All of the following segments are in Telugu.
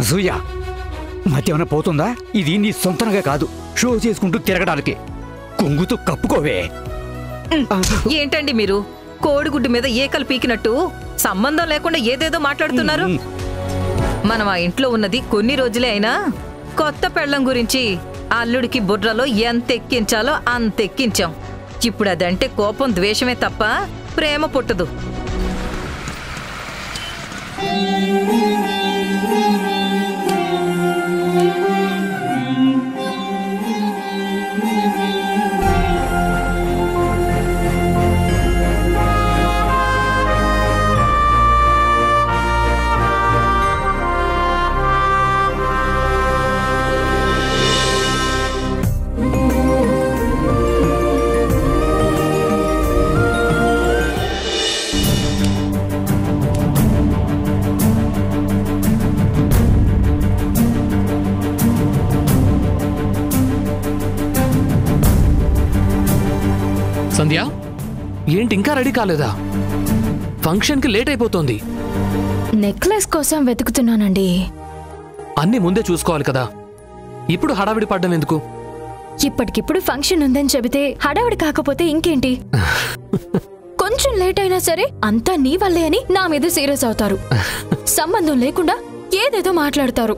అనసూయ, మధ్యేమైనా పోతుందా? ఇది నీ సొంతంగా కాదు, షో చేసుకుంటూ తిరగడానికి. కొంగుతూ కప్పుకోవే. ఏంటండి మీరు కోడిగుడ్డు మీద ఏకలు పీకినట్టు సంబంధం లేకుండా ఏదేదో మాట్లాడుతున్నారు? మనం ఆ ఇంట్లో ఉన్నది కొన్ని రోజులే అయినా కొత్త పెళ్ళం గురించి అల్లుడికి బుర్రలో ఎంత ఎక్కించాలో అంత ఎక్కించాం. ఇప్పుడు అదంటే కోపం ద్వేషమే తప్ప ప్రేమ పుట్టదు. సంధ్య, ఏంటి ఇంకా రెడీ కాలేదా? ఫంక్షన్కి లేట్ అయిపోతుంది. నెక్లెస్ కోసం వెతుకుతున్నానండి. అన్నీ ముందే చూసుకోవాలి కదా, ఇప్పుడు హడావిడి పడ్డం ఎందుకు? ఇప్పటికిప్పుడు ఫంక్షన్ ఉందని చెబితే హడావిడి కాకపోతే ఇంకేంటి? కొంచెం లేట్ అయినా సరే అంతా నీ వల్లే అని నా మీద సీరియస్ అవుతారు. సంబంధం లేకుండా ఏదేదో మాట్లాడతారు.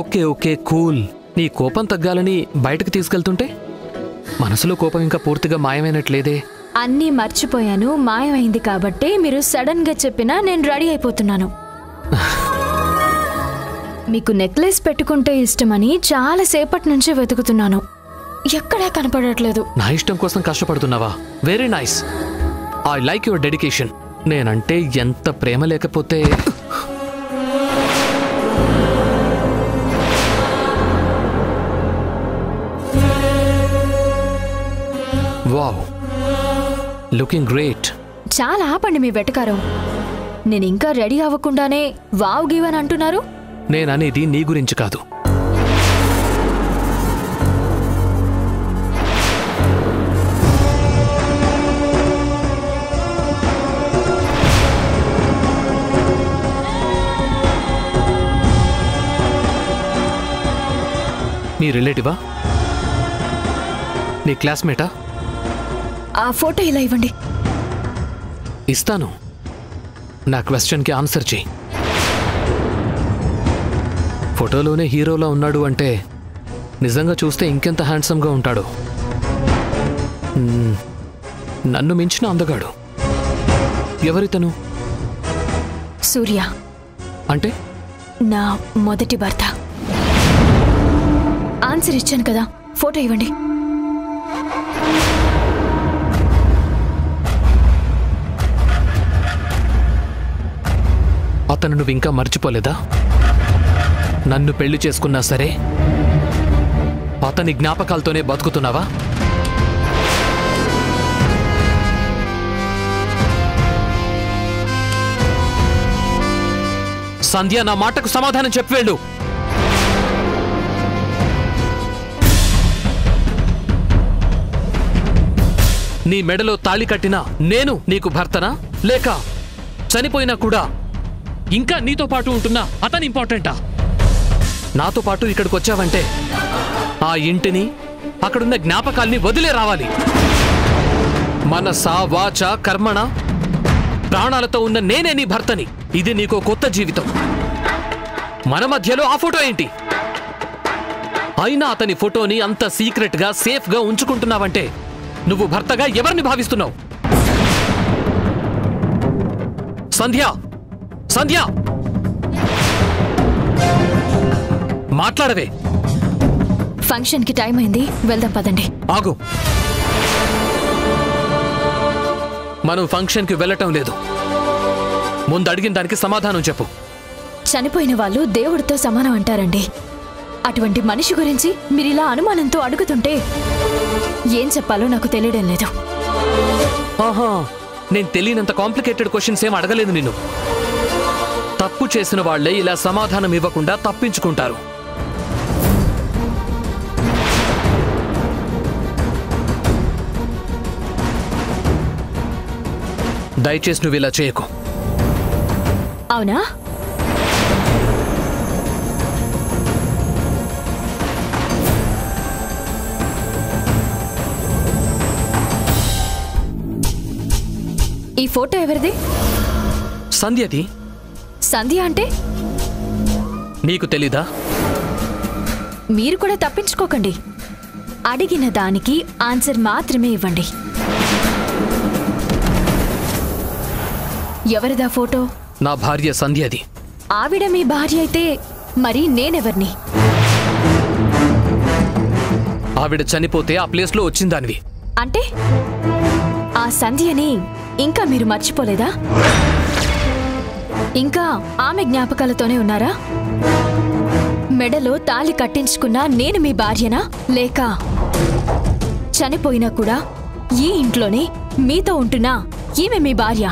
Okay okay cool. నీ కోపం తగ్గాలని బయటకు తీసుకెళ్తుంటే మనసులో కోపం ఇంకా పూర్తిగా మాయమైనట్లేదే. అన్నీ మర్చిపోయాను, మాయమైంది కాబట్టే మీరు సడన్ గా చెప్పినా నేను రెడీ అయిపోతున్నాను. మీకు నెక్లెస్ పెట్టుకుంటే ఇష్టమని చాలా సేపటి నుంచి వెతుకుతున్నాను, ఎక్కడా కనపడట్లేదు. నా ఇష్టం కోసం కష్టపడుతున్నావా? Very nice. I like your dedication. నేనంటే ఎంత ప్రేమ లేకపోతే వావ్, లుకింగ్ గ్రేట్. చాలా ఆపండి మీ వెటకారం. నేను ఇంకా రెడీ అవ్వకుండానే వావ్ గివ్ అని అంటున్నారు. నేననేది నీ గురించి కాదు. నీ రిలేటివా? నీ క్లాస్మేటా? ఆ ఫోటో ఇలా ఇవ్వండి. ఇస్తాను. నా క్వశ్చన్కి ఆన్సర్ చెయ్యి. ఫోటోలోనే హీరోలా ఉన్నాడు అంటే నిజంగా చూస్తే ఇంకెంత హ్యాండ్సమ్గా ఉంటాడు. నన్ను మించిన అందగాడు. ఎవరితను? సూర్య. అంటే? నా మొదటి భర్త. ఆన్సర్ ఇచ్చాను కదా, ఫోటో ఇవ్వండి. అతను నువ్వు ఇంకా మర్చిపోలేదా? నన్ను పెళ్లి చేసుకున్నా సరే అతని జ్ఞాపకాలతోనే బతుకుతున్నావా? సంధ్య, నా మాటకు సమాధానం చెప్పి వెళ్ళు. నీ మెడలో తాళి కట్టినా నేను నీకు భర్తనా, లేక చనిపోయినా కూడా ఇంకా నీతో పాటు ఉంటున్నా అతను ఇంపార్టెంటా? నాతో పాటు ఇక్కడికి వచ్చావంటే ఆ ఇంటిని, అక్కడున్న జ్ఞాపకాల్ని వదిలే రావాలి. మనసా వాచ కర్మణ ప్రాణాలతో ఉన్న నేనే నీ భర్తని. ఇది నీకో కొత్త జీవితం. మన మధ్యలో ఆ ఫోటో ఏంటి? అయినా అతని ఫోటోని అంత సీక్రెట్గా సేఫ్గా ఉంచుకుంటున్నావంటే నువ్వు భర్తగా ఎవరిని భావిస్తున్నావు? సంధ్య, సంధ్య, మాట్లాడవే. ఫంక్షన్ కి టైం అయింది, వెళ్దాం పదండి. ఆగు. మనం ఫంక్షన్ కి వెళ్ళటం లేదు. ముందు అడిగిన దానికి సమాధానం చెప్పు. చనిపోయిన వాళ్ళు దేవుడితో సమానం అంటారండి. అటువంటి మనిషి గురించి మీరిలా అనుమానంతో అడుగుతుంటే ఏం చెప్పాలో నాకు తెలియడం లేదు. ఆహా, నేను తెలియనంత కాంప్లికేటెడ్ క్వశ్చన్స్ ఏం అడగలేదు నిన్ను. తప్పు చేసిన వాళ్లే ఇలా సమాధానం ఇవ్వకుండా తప్పించుకుంటారు. దయచేసి నువ్వు ఇలా చేయకు. అవునా? ఈ ఫోటో ఎవరిది? సంధ్యది. సంధ్య అంటే? నీకు తెలీదా? మీరు కూడా తప్పించుకోకండి. అడిగిన దానికి ఆన్సర్ మాత్రమే ఇవ్వండి. ఎవరిదా ఫోటో? నా భార్య సంధ్యది. ఆవిడ మీ భార్య అయితే మరి నేనెవర్ని? ఆవిడ చనిపోతే ఆ ప్లేస్లో వచ్చిందానివి. అంటే ఆ సంధ్యని ఇంకా మీరు మర్చిపోలేదా? ఇంకా ఆమె జ్ఞాపకాలతోనే ఉన్నారా? మెడలో తాళి కట్టించుకున్నా నేను మీ భార్యనా, లేక చనిపోయినా కూడా ఈ ఇంట్లోనే మీతో ఉంటున్నా ఈమె మీ భార్య?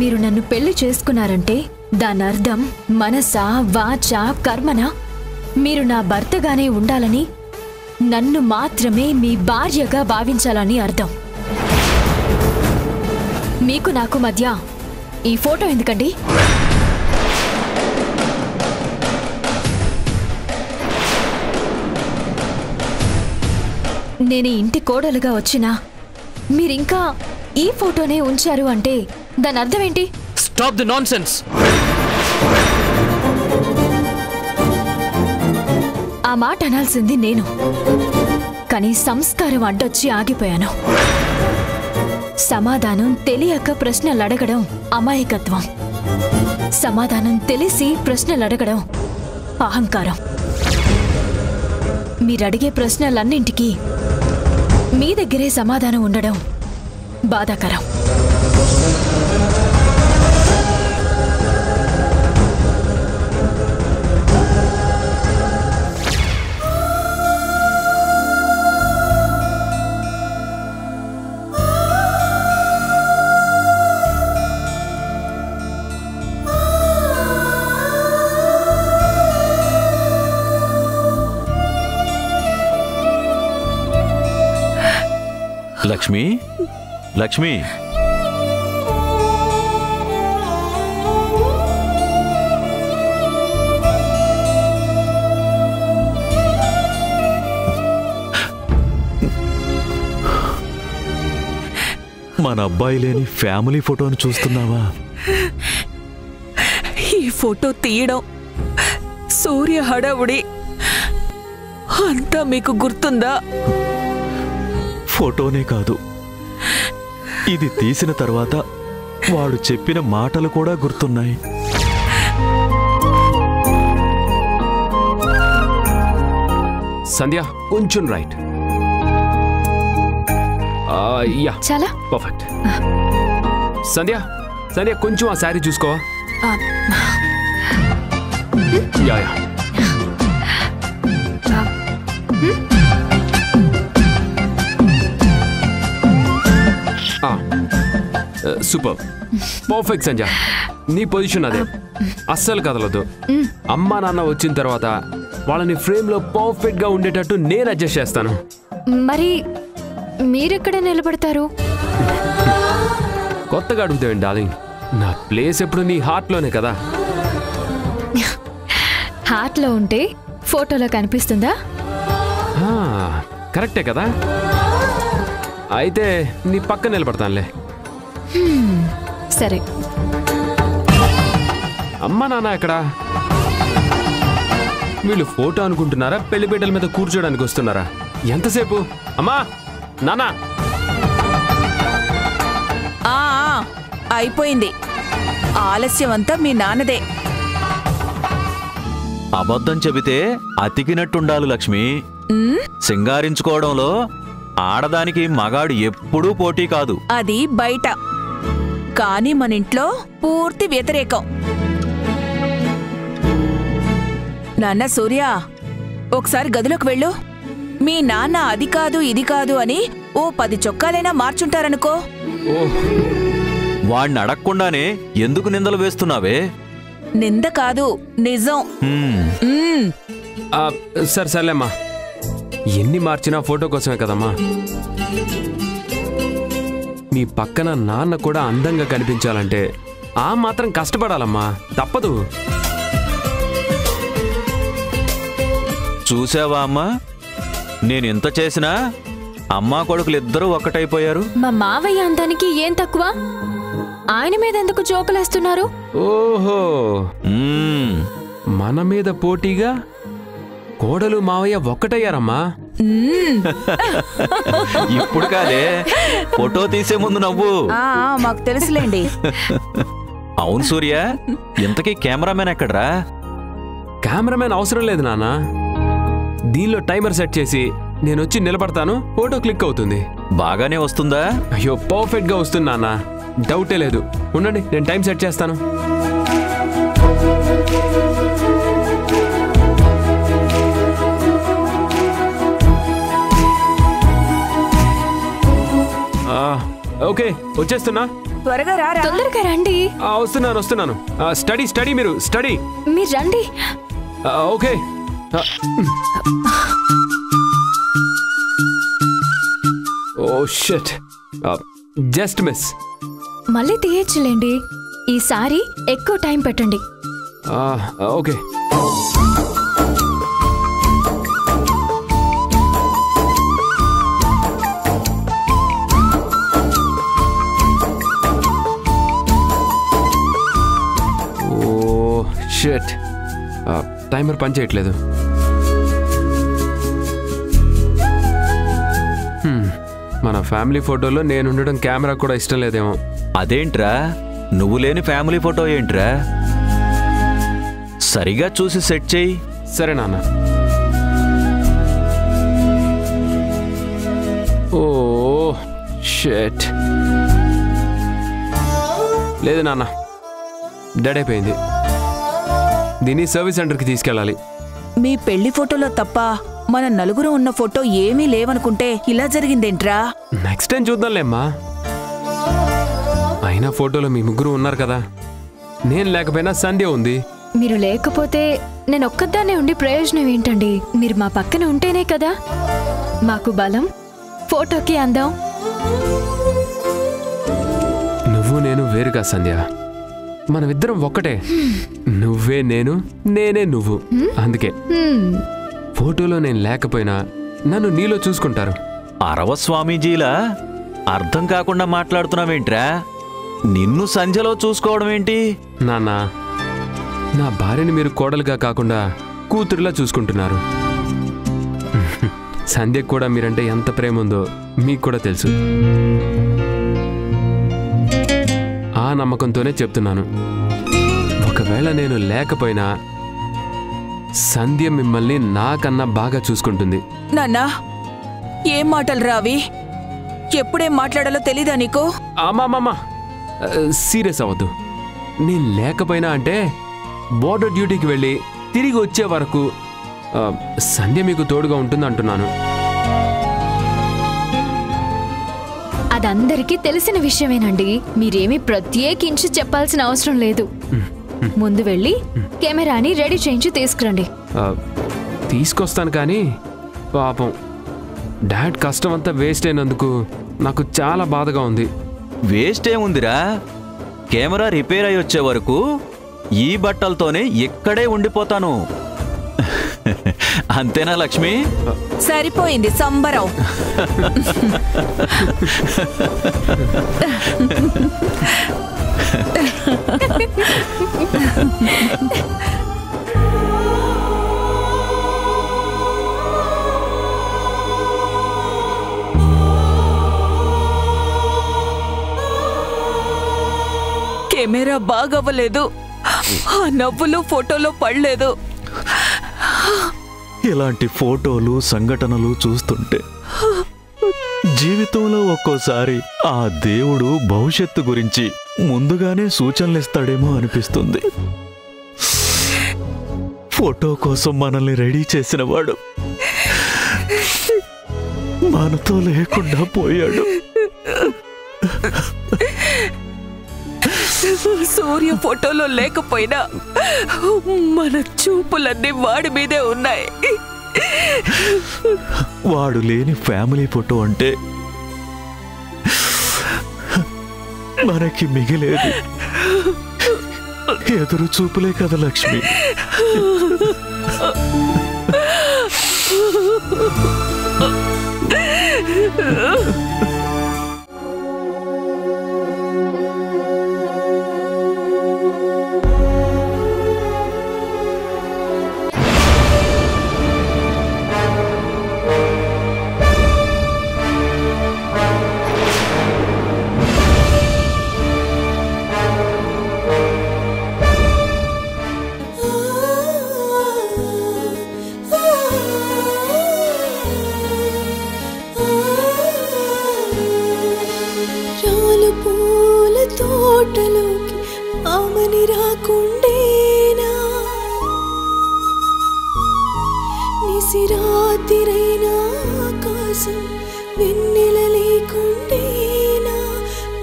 మీరు నన్ను పెళ్లి చేసుకున్నారంటే దాని అర్థం మనసా వాచా కర్మనా మీరు నా భర్తగానే ఉండాలని, నన్ను మాత్రమే మీ భార్యగా భావించాలని అర్థం. మీకు నాకు మధ్య ఈ ఫోటో ఎందుకండి? నేను ఇంటి కోడలుగా వచ్చినా మీరింకా ఈ ఫోటోనే ఉంచారు అంటే దాని అర్థం ఏంటి? Stop the nonsense. ఆ మాట అనాల్సింది నేను, కానీ సంస్కారం అడ్డొచ్చి ఆగిపోయాను. సమాధానం తెలియక ప్రశ్నలు అడగడం అమాయకత్వం. సమాధానం తెలిసి ప్రశ్నలు అడగడం అహంకారం. మీరడిగే ప్రశ్నలన్నింటికీ మీ దగ్గరే సమాధానం ఉండడం బాధాకరం. లక్ష్మి, లక్ష్మి, మన అబ్బాయి లేని ఫ్యామిలీ ఫోటోని చూస్తున్నావా? ఈ ఫోటో తీయడం, సూర్య హడావుడి అంతా మీకు గుర్తుందా? ఫోటోనే కాదు, ఇది తీసిన తర్వాత వాడు చెప్పిన మాటలు కూడా గుర్తున్నాయి. సంధ్య కొంచెం రైట్. యా చాలా పర్ఫెక్ట్. సంధ్య, సంధ్య కొంచెం ఆ శారీ చూసుకోవా? Yeah yeah super, perfect Sandhya. నీ పొజిషన్ అదే, అస్సలు కదలదు. అమ్మా నాన్న వచ్చిన తర్వాత వాళ్ళని ఫ్రేమ్ లో పర్ఫెక్ట్ గా ఉండేటట్టు నేను అడ్జస్ట్ చేస్తాను. మరి మీరెక్కడ నిలబడతారు? కొత్తగా అడుగుతావేంటి డార్లింగ్? నా ప్లేస్ ఎప్పుడు నీ హార్ట్ లోనే కదా. హార్ట్ లో ఉంటే ఫోటోలో కనిపిస్తుందా? కరెక్టే కదా. అయితే నీ పక్క నిలబడతానులే. సరే. అమ్మా నాన్న ఎక్కడా? వీళ్ళు ఫోటో అనుకుంటున్నారా, పెళ్లిపీటల మీద కూర్చోడానికి వస్తున్నారా? ఎంతసేపు? అమ్మా నాన్న. అయిపోయింది. ఆలస్యం అంతా మీ నాన్నదే. అబద్ధం చెబితే అతికినట్టుండాలి లక్ష్మి. సింగారించుకోవడంలో ఆడదానికి మగాడు ఎప్పుడూ పోటీ కాదు. అది బయట, కానీ మన ఇంట్లో పూర్తి వ్యతిరేకం. నాన్న సూర్య, ఒకసారి గదిలోకి వెళ్ళు. మీ నాన్న అది కాదు ఇది కాదు అని ఓ 10 చొక్కాలైనా మార్చుంటారనుకో. వాణ్ణి అడగకుండానే ఎందుకు నిందలు వేస్తున్నావే? నింద కాదు, నిజం. సరే సర్లేమ్మా, ఎన్ని మార్చినా ఫోటో కోసమే కదమ్మా. నీ పక్కన నాన్న కూడా అందంగా కనిపించాలంటే ఆ మాత్రం కష్టపడాలమ్మా, తప్పదు. చూసావా అమ్మా, నేనెంత చేసినా అమ్మా కొడుకులు ఇద్దరూ ఒక్కటైపోయారు. మా మావయ్య అందానికి ఏం తక్కువ? ఆయన మీద ఎందుకు జోకులేస్తున్నారు? ఓహో, మన మీద పోటీగా కోడలు మావయ్య ఒక్కటయ్యారమ్మా. ఇప్పుడు కాదే, ఫోటో తీసే ముందు నవ్వు. మాకు తెలుసులేండి. అవును సూర్య, ఇంతకీ కెమెరామెన్ ఎక్కడ్రా? కెమెరామెన్ అవసరం లేదు నాన్న. దీనిలో టైమర్ సెట్ చేసి నేను వచ్చి నిలబడతాను, ఫోటో క్లిక్ అవుతుంది. బాగానే వస్తుందా? అయ్యో, పర్ఫెక్ట్ గా వస్తుంది నాన్న, డౌటే లేదు. ఉండండి, నేను టైం సెట్ చేస్తాను. ఓకే, వచ్చేస్తున్నా. త్వరగా రారా. తొందరగా రండి. వస్తున్నాను. స్టడీ మీరు స్టడీ. మీరు రండి. Okay. Oh shit, just miss. మళ్ళీ తీయచ్చులేండి, ఈసారి ఎక్కువ టైం పెట్టండి. ఓకే. షిట్, టైమర్ పనిచేయట్లేదు. మన ఫ్యామిలీ ఫోటోలో నేను ఉండడం కెమెరా కూడా ఇష్టం లేదేమో. అదేంట్రా, నువ్వు లేని ఫ్యామిలీ ఫోటో ఏంట్రా? సరిగా చూసి సెట్ చేయి. సరే నాన్న. ఓ షిట్, లేదు నాన్న, డెడ్ అయిపోయింది. దీన్ని సర్వీస్ సెంటర్కి తీసుకెళ్ళాలి. మీ పెళ్లి ఫోటోలో తప్ప మన నలుగురు ఉన్న ఫోటో ఏమీ లేవనుకుంటే ఇలా జరిగిందేంట్రా? Next time చూద్దాంలేమ్మా. అయినా ఫోటోలో మీ ముగ్గురు ఉన్నారు కదా, నేను లేకపోయినా సంధ్య ఉంది. మీరు లేకపోతే నేను ఒక్కదాన్నే ఉండి ప్రయోజనం ఏంటండి? మీరు మా పక్కన ఉంటేనే కదా మాకు బలం, ఫోటోకి అందం. నువ్వు నేను వేరుగా సంధ్య, మనమిద్దరం ఒక్కటే. నువ్వే నేను, నేనే నువ్వు. అందుకే ఫోటోలో నేను లేకపోయినా నన్ను నీలో చూసుకుంటారు. అరవ స్వామీజీలా అర్థం కాకుండా మాట్లాడుతున్నావేంట్రా? నిన్ను సంధ్యలో చూసుకోవడం ఏంటి? నాన్న, నా భార్యని మీరు కోడలుగా కాకుండా కూతురులా చూసుకుంటున్నారు. సంధ్యకు కూడా మీరంటే ఎంత ప్రేమ ఉందో మీకు కూడా తెలుసు. ఆ నమ్మకంతోనే చెప్తున్నాను, ఒకవేళ నేను లేకపోయినా సంధ్య మిమ్మల్ని నాకన్నా బాగా చూసుకుంటుంది. నాన్నా, ఏం మాటలు రావి? ఎప్పుడేం మాట్లాడాలో తెలీదా నీకు? అమ్మా, సీరియస్ అవ్వద్దు. నేను లేకపోయినా అంటే బోర్డర్ డ్యూటీకి వెళ్ళి తిరిగి వచ్చే వరకు సంధ్య మీకు తోడుగా ఉంటుంది అంటున్నాను. అదందరికీ తెలిసిన విషయమేనండి, మీరేమీ ప్రత్యేకించి చెప్పాల్సిన అవసరం లేదు. ముందు వెళ్ళి కెమెరాని రెడీ చేయించి తీసుకురండి. తీసుకొస్తాను, కానీ పాపం డాడ్ కష్టం అంతా వేస్ట్ అయినందుకు నాకు చాలా బాధగా ఉంది. వేస్ట్ ఏముందిరా, కెమెరా రిపేర్ అయి వచ్చే వరకు ఈ బట్టలతోనే ఇక్కడే ఉండిపోతాను. అంతేనా లక్ష్మి? సరిపోయింది సంబరం. కెమెరా బాగవ్వలేదు, ఆ నవ్వులు ఫోటోలో పడలేదు. ఇలాంటి ఫోటోలు సంఘటనలు చూస్తుంటే జీవితంలో ఒక్కోసారి ఆ దేవుడు భవిష్యత్తు గురించి ముందుగానే సూచనలిస్తాడేమో అనిపిస్తుంది. ఫోటో కోసం మనల్ని రెడీ చేసిన వాడు మనతో లేకుండా పోయాడు. సూర్య ఫోటోలో లేకపోయినా మన చూపులన్నీ వాడి మీదే ఉన్నాయి. వాడు లేని ఫ్యామిలీ ఫోటో అంటే మనకి మిగిలేది ఎదురు చూపులే కదా లక్ష్మి. తోటలోకి ఆమని రాకుండేనా నిసిరాతిరైనా ఆకాశం వెన్నెల లేకుండేనా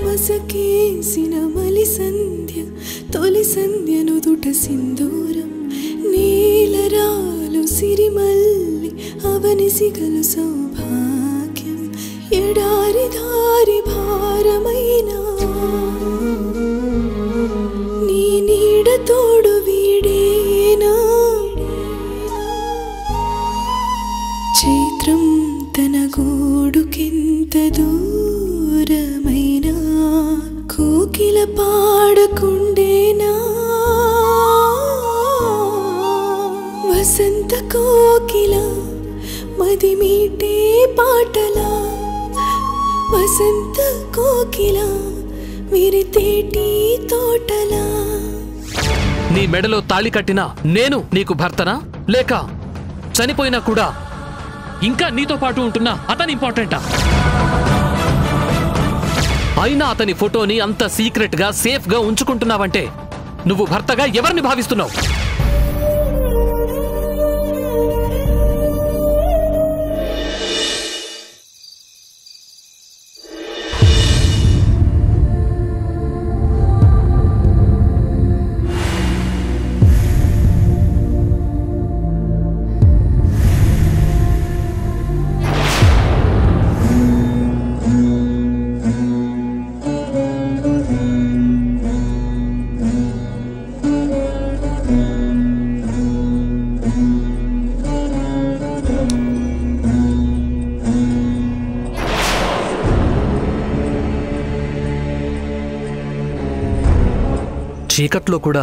మసకేసిన మలి సంధ్య తొలి సంధ్య నుదుట సింధూరం నీలరాలు సిరిమల్లి అవని సిగలు సౌభాగ్యం ఎడారి దారి భారమైనా నీ నీడ తోడు వీడేనా చైత్రం తన గూడుకెంత దూరమైనా కోకిల పాడకుండేనా వసంత కోకిల మది మీటే పాటలా వసంత కోకిల విరితేటి తోటలా నీ మెడలో తాళి కట్టినా నేను నీకు భర్తనా లేక చనిపోయినా కూడా ఇంకా నీతో పాటు ఉంటున్నా అతను ఇంపార్టెంటా? అయినా అతని ఫోటోని అంత సీక్రెట్ గా సేఫ్ గా ఉంచుకుంటున్నావంటే నువ్వు భర్తగా ఎవరిని భావిస్తున్నావు? చీకట్లో కూడా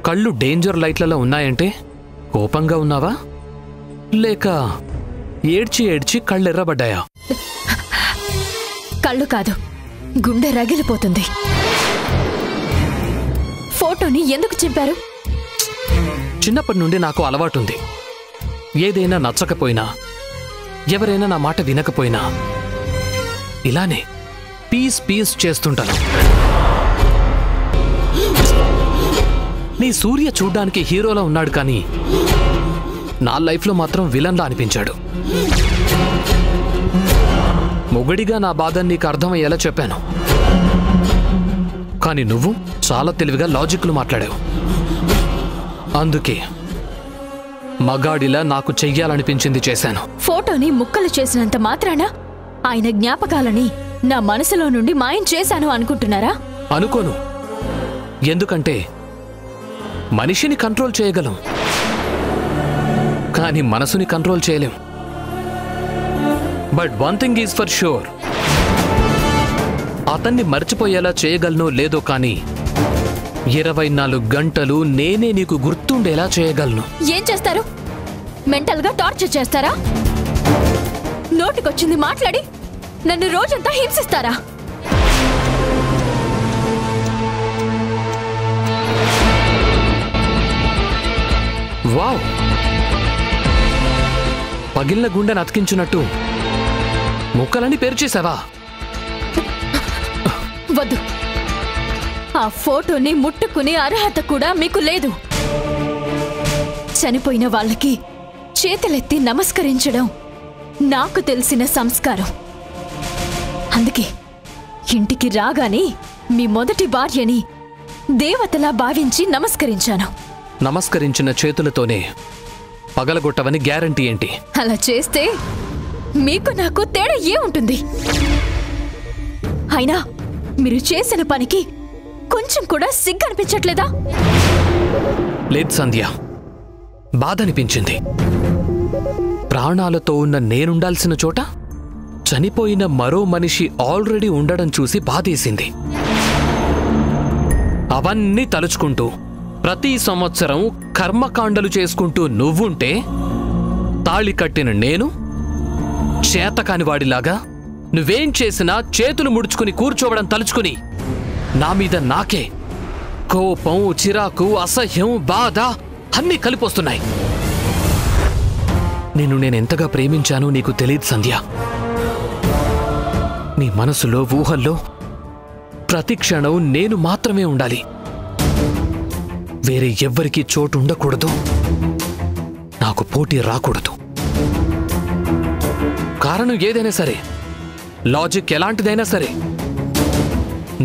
కళ్ళు డేంజర్ లైట్లలో ఉన్నాయంటే కోపంగా ఉన్నావా లేక ఏడ్చి ఏడ్చి కళ్ళెర్రబడ్డాయా? కళ్ళు కాదు, గుండె రగిలిపోతుంది. ఫోటోని ఎందుకు చింపారు? చిన్నప్పటి నుండి నాకు అలవాటుంది. ఏదైనా నచ్చకపోయినా ఎవరైనా నా మాట వినకపోయినా ఇలానే పీస్ పీస్ చేస్తుంటాను. నీ సూర్య చూడ్డానికి హీరోలా ఉన్నాడు కానీ నా లైఫ్లో మాత్రం విలన్లా అనిపించాడు. మొగుడిగా నా బాధని నీకు అర్థమయ్యేలా చెప్పాను, కానీ నువ్వు చాలా తెలివిగా లాజిక్లు మాట్లాడావు. అందుకే మగాడిలా నాకు చెయ్యాలనిపించింది చేశాను. ఫోటోని ముక్కలు చేసినంత మాత్రాన ఆయన జ్ఞాపకాలని నా మనసులో నుండి మాయం చేశాను అనుకుంటున్నారా? అనుకోను. ఎందుకంటే మనిషిని కంట్రోల్ చేయగలం, కానీ మనసుని కంట్రోల్ చేయలేం. But one thing is for sure, అతన్ని మర్చిపోయేలా చేయగలను లేదో కానీ 24 గంటలు నేనే నీకు గుర్తుండేలా చేయగలను. ఏం చేస్తారు? మెంటల్ గా టార్చర్ చేస్తారా? నోటికొచ్చింది మాట్లాడి నన్ను రోజంతా హింసిస్తారా? వావ్, పగిలిన గుండెను అతికించినట్టు ముక్కలని పేర్చేశావా? వద్దు, ఆ ఫోటోని ముట్టుకునే అర్హత కూడా మీకు లేదు. చనిపోయిన వాళ్ళకి చేతులెత్తి నమస్కరించడం నాకు తెలిసిన సంస్కారం. అందుకే ఇంటికి రాగానే మీ మొదటి భార్యని దేవతలా భావించి నమస్కరించాను. నమస్కరించిన చేతులతోనే పగలగొట్టవని గ్యారంటీ ఏంటి? అలా చేస్తే మీకు నాకు తేడా ఏముంటుంది? అయినా మీరు చేసిన పనికి కొంచెం కూడా సిగ్గనిపించట్లేదా? లేదు సంధ్య, బాధ అనిపించింది. ప్రాణాలతో ఉన్న నేనుండాల్సిన చోట చనిపోయిన మరో మనిషి ఆల్రెడీ ఉండడం చూసి బాధేసింది. అవన్నీ తలుచుకుంటూ ప్రతి సంవత్సరం కర్మకాండలు చేసుకుంటూ నువ్వుంటే తాళి కట్టిన నేను చేతకాని వాడిలాగా నువ్వేం చేసినా చేతులు ముడుచుకుని కూర్చోవడం తలుచుకుని నా మీద నాకే కోపం, చిరాకు, అసహ్యం, బాధ అన్నీ కలిపొస్తున్నాయి. నేనెంతగా ప్రేమించానో నీకు తెలియదు సంధ్య. నీ మనసులో, ఊహల్లో ప్రతి క్షణం నేను మాత్రమే ఉండాలి. వేరే ఎవ్వరికీ చోటు ఉండకూడదు. నాకు పోటీ రాకూడదు. కారణం ఏదైనా సరే, లాజిక్ ఎలాంటిదైనా సరే,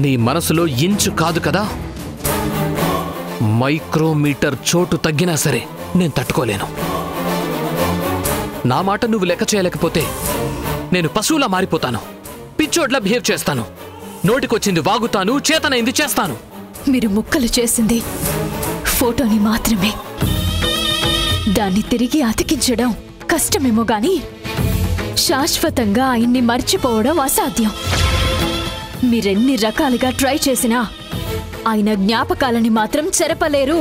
నీ మనసులో ఇంచు కాదు కదా, మైక్రోమీటర్ చోటు తగ్గినా సరే నేను తట్టుకోలేను. నా మాట నువ్వు లెక్క చేయలేకపోతే నేను పశువులా మారిపోతాను. పిచ్చోడ్లా బిహేవ్ చేస్తాను. నోటికొచ్చింది వాగుతాను, చేతనైంది చేస్తాను. మీరు ముక్కలు చేసింది ఫోటోని మాత్రమే. దాన్ని తిరిగి అతికించడం కష్టమేమో గాని శాశ్వతంగా ఆయన్ని మర్చిపోవడం అసాధ్యం. మీరెన్ని రకాలుగా ట్రై చేసినా ఆయన జ్ఞాపకాలని మాత్రం చెరపలేరు.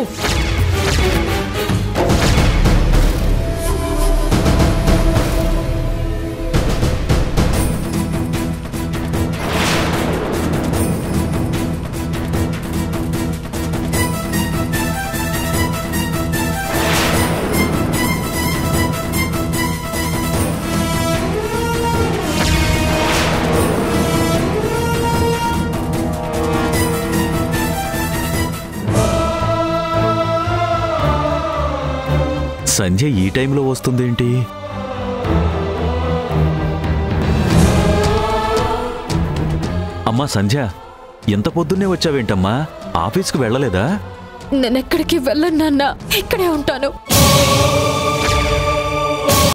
సంజయ్ ఈ టైంలో వస్తుందేంటి? అమ్మా సంధ్య, ఎంత పొద్దున్నే వచ్చావేంటమ్మా? ఆఫీస్కి వెళ్ళలేదా? నేనెక్కడికి వెళ్ళను నాన్న, ఇక్కడే ఉంటాను.